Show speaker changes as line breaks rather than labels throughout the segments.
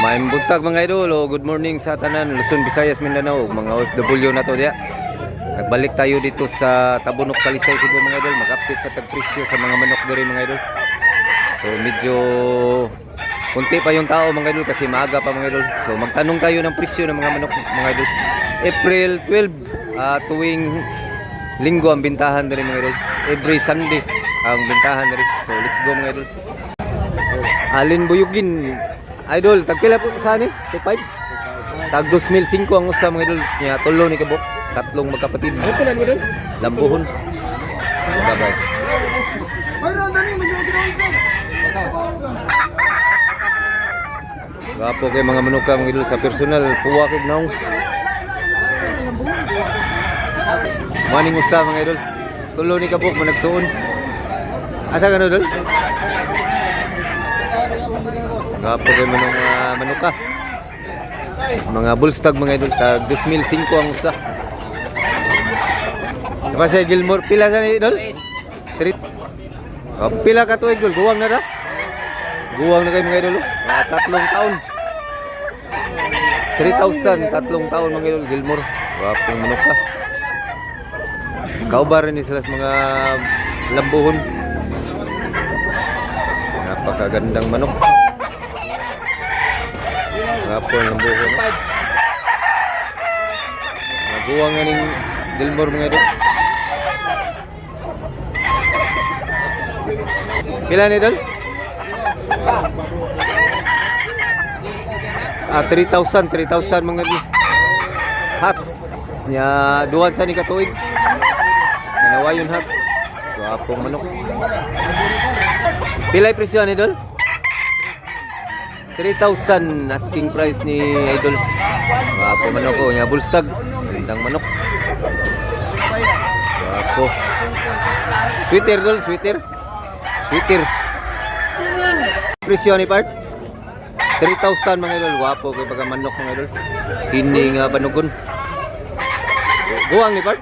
Maayong buntag mga idol, o good morning sa tanan, Luzon, Visayas, Mindanao, mga OFW na to diya. Nagbalik tayo dito sa Tabunok, Talisay, Cebu mga idol, mag-update sa tagpresyo sa mga manok diri mga idol. So medyo kunti pa yung tao mga idol kasi maaga pa mga idol. So magtanong tayo ng presyo ng mga manok mga idol. April 12, tuwing linggo ang bintahan diri mga idol. Every Sunday ang bintahan diri. So let's go mga idol. Alin Buyugin idol, tagpila po sa ni? 25? Tag 2005 ang usa mga idol niya, tulo ni kabok, tatlong magkapatid.
Ano pala mo doon?
Lambuhon. Sabay. Gapo kay mga manuka mga idol sa personal, puwakig naong. Maning usa mga idol. Tulo ni kabok managsuon. Asa ka na idol? Gapo kay manong manuka. Mga bullstag mga idol, tag 2005 ang usa. Diba siya Gilmore, pila sa ni idol? Pila ka to idol, guwang na da? Guwang na kayo mga idol, tatlong taon. 3,000, tatlong taon mga idol, Gilmore. Gapong manuka. Kaubar rin sila sa mga lambuhon. Napakagandang manok. Gapon ng buhon. Naguwang nga ning Gilmore mga idol. Pila ni idol? 3,000 mga idol. Hats nya duwan sa ni katuig. Nanawayon hats. Gapong manok. Pila presyo ni idol? 3,000 asking price ni idol. Wapo manok ko, nya bullstag. Gandang manok. Wapo. Sweater idol, sweater. Sweater. Presyo ni part 3,000 mga idol. Wapo kay baga manok mga idol. Hindi nga banugon. Guwang ni part.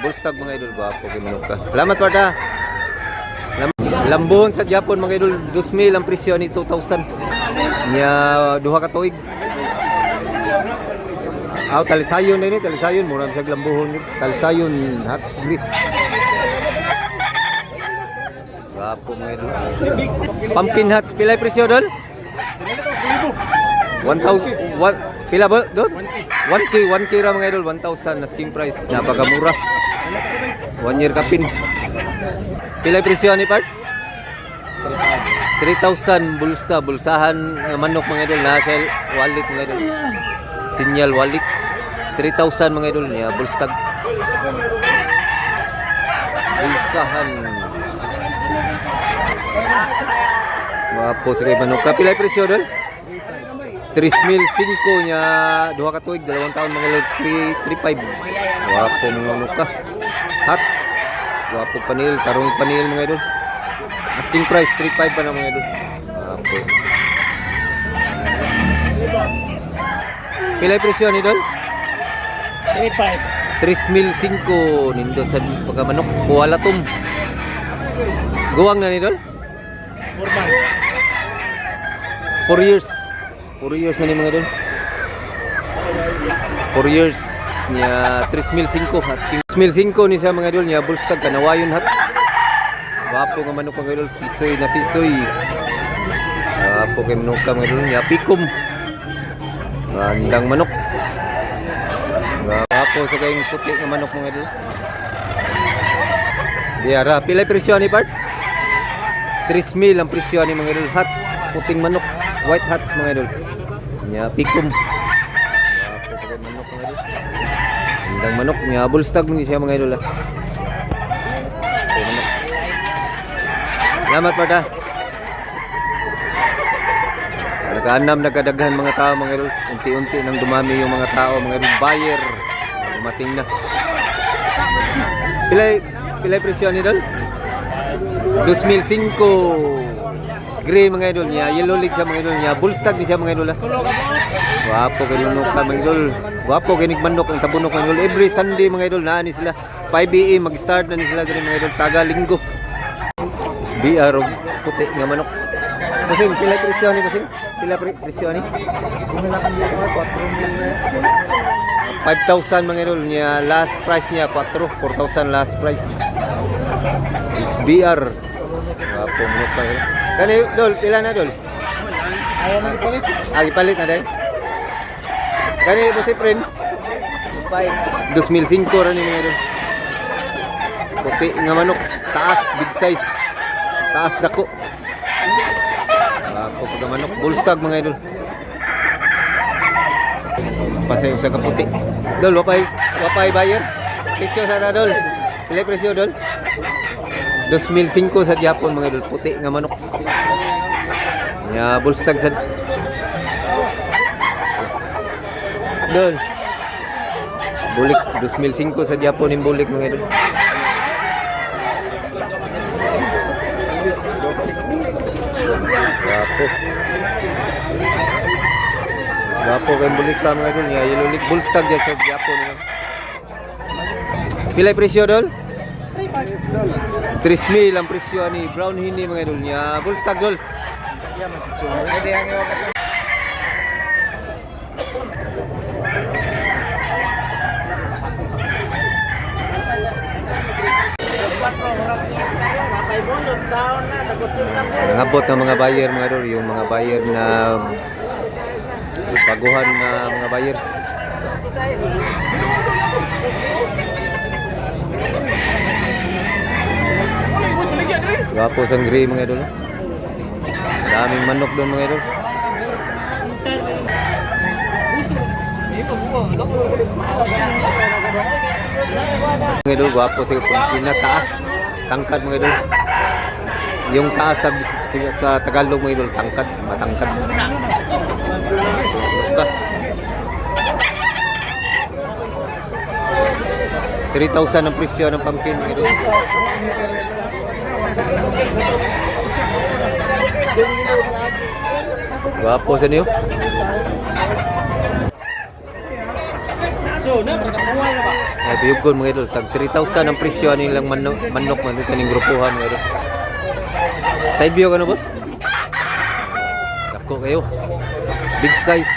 Bullstag mga idol. Wapo kay manok ka. Salamat part ha. Lambuhon sa Japon mga idol, 2,000 ang presyo ni 2,000. Nya duha ka tuig. Talisayon na ni, talisayon mura sa lambuhon ni. Talisayon hats grip. Gapo mga idol. Pumpkin hats pila presyo doon? 1,000 pila ba doon? 1K ra mga idol, 1,000 asking price. Napakamura. 1 year kapin. Pila presyo ni part? 3,000 bulsahan ng manok mga idol na sa wallet mga idol. Sinyal wallet. 3,000 mga idol niya bulstag. Bulsahan. Mapo sa kay manok. Kapila presyo doon? 3,500 niya duha ka tuig, 2 taon mga idol. 3,500. Wapo mga manok ka. Hats. Wapo panil, tarong panil mga idol. Asking price 3,500 pa na mga idol. Okay. Pila presyo ni idol?
3,500.
3,500 nindot sa pagkamanok. Kuwalatom. Guwang na ni idol?
4 months.
4 years. 4 years na ni mga idol. 4 years niya 3,500 asking 3,500 ni sa mga idol niya bullstag kanawayon hat. Wapo nga manok mga idol, tisoy na tisoy. Wapo kay manok ka mga idol niya pikom. Gandang manok. Wapo sa kayong puti nga manok mga idol. Diara, pila presyo ni part? 3,000 ang presyo ni mga idol. Hats, puting manok, white hats mga idol. Niya pikom. Wapo kay manok mga idol. Gandang manok niya bullstag ni siya mga idol. Salamat Parda. Nagkaanam, nagkadaghan mga tao mga idol. Unti-unti nang dumami yung mga tao mga idol. Buyer. Dumating na. Pilay presyo ni idol? 2,500. Gray mga idol niya. Yellow leg siya mga idol niya. Bullstag ni siya mga idol. Wapo kay manok ka mga idol. Wapo kay nigmanok ang tabunok mga idol. Every Sunday mga idol naan ni sila. 5 AM mag-start na ni sila diri mga idol. Taga linggo. BR puti nga manok. Bossing, pila presyo ni bossing? Pila presyo ni?
Kung nalakan niya ko, 4,000 na.
5,000 mga idol niya. Last price niya 4,000 last price. SBR. Wapo mo pa yun. Kani dol, pila na dol?
Ayaw na ipalit.
Palit na dahil. Kani bossing friend? 2005 rin mga idol. Puti nga manok, taas, big size. Taas dako. Wapo ka manok, bullstag mga idol. Pasay usa ka puti. Dol, wapay buyer. Presyo sa ta dol. Pila presyo dol? 2005 sa Japon mga idol, puti nga manok. Ya, bullstag sa dol. Bulik 2005 sa Japon yung bulik mga idol. Gapo kay bulik ka mga idol niya. Yellow lip bullstag dyan sa Japon. Pila yung presyo dol? 3,000 ang presyo ni brown hindi mga idol niya. Bullstag dol.
Pwede ang iwakat.
Nangabot ng mga buyer mga idol, yung mga buyer na paguhan na mga buyer. Gwapo sang gray mga idol. Daming manok doon mga idol. Mga idol, gwapo sa pinataas. Tangkad mga idol. Yung taas sa Tagalog mga idol, tangkad, matangkad. Ka. 3,000 ang presyo ng pumpkin mga idol. Gwapo sa niyo.
So, na, pagkakuha na ba?
Ay, biyugon mga idol. Tag 3,000 ang presyo nilang manok man dito kaning grupuhan mga idol. Side view ka na boss? Dako kayo. Big size.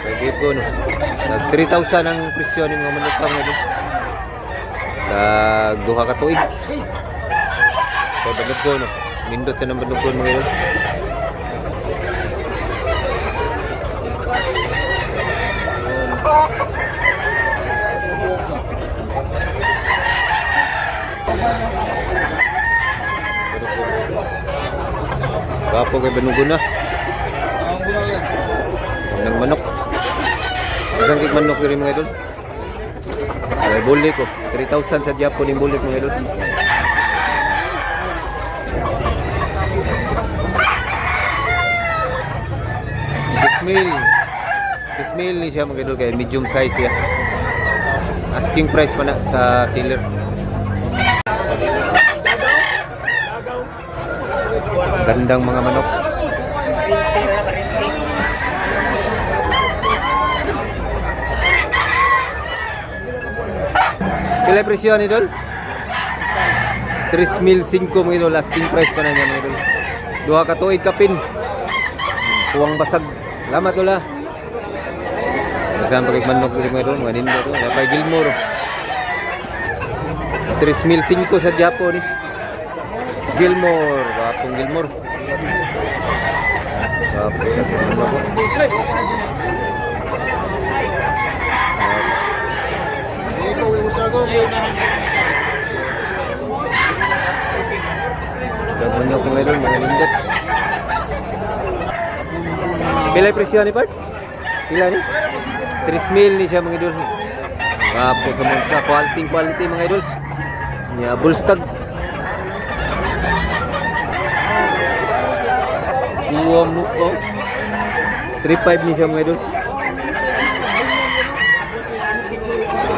Kaya biyugon. Tag 3,000 ang presyo ng mga manok mga idol. Tag duha ka tuig. So, banugon. Nindot sa ng banugon mga idol. Gapo kay banugon na. Ang manok. Ang kay manok diri mga idol. Ay bulik ko. 3,000 sa Japon yung bulik mga idol. Dismail ni siya mga idol kay medium size siya. Asking price pa na sa seller. Gandang mga manok. Pila presyo ni idol? 3,500 mga idol, asking price pa na niya mga idol. Duha ka tuig kapin. Tuwang basag. Salamat tula. Daghang pagigmanok diri mga idol, mga nindo to. Napay Gilmore. 3,500 sa Japon ni. Gilmore, wapong Gilmore. Wapong kasi manok. Manok mga idol, mga lindot. Pila presyo ni Part? Pila ni? 3,000 ni siya mga idol. Wapo sa mga quality mga idol. Nya bullstag. Uwam nuko. 3,500 ni siya mga idol.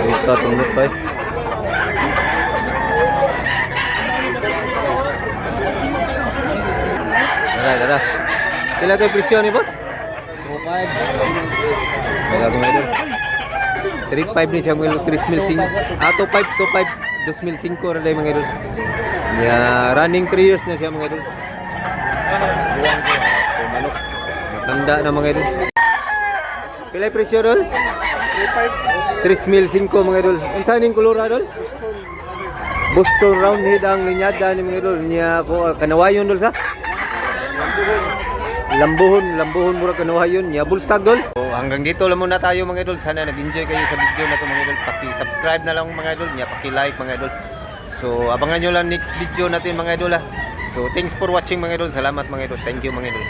Ito tungkol pa. Tara. Pila tayo presyo ni boss? 2,500. Wala mga idol. 3,500 ni siya mga idol. 3,500. 2,500 rin mga idol. Yeah, running 3 years na siya mga idol.
Buwang ko.
Manok. Matanda na mga idol. Pilay presyo dol? 3,500 mga idol. Unsa ning kulura dol? Boston Roundhead ang linyada ni mga idol. Niya ko kanawayon dol sa? Lambuhon mura kanawayon. Niya bullstag dol. So, hanggang dito lang muna tayo mga idol. Sana nag-enjoy kayo sa video na to mga idol. Paki-subscribe na lang mga idol. Niya paki-like mga idol. So abangan nyo lang next video natin mga idol. So thanks for watching mga idol. Salamat mga idol. Thank you mga idol.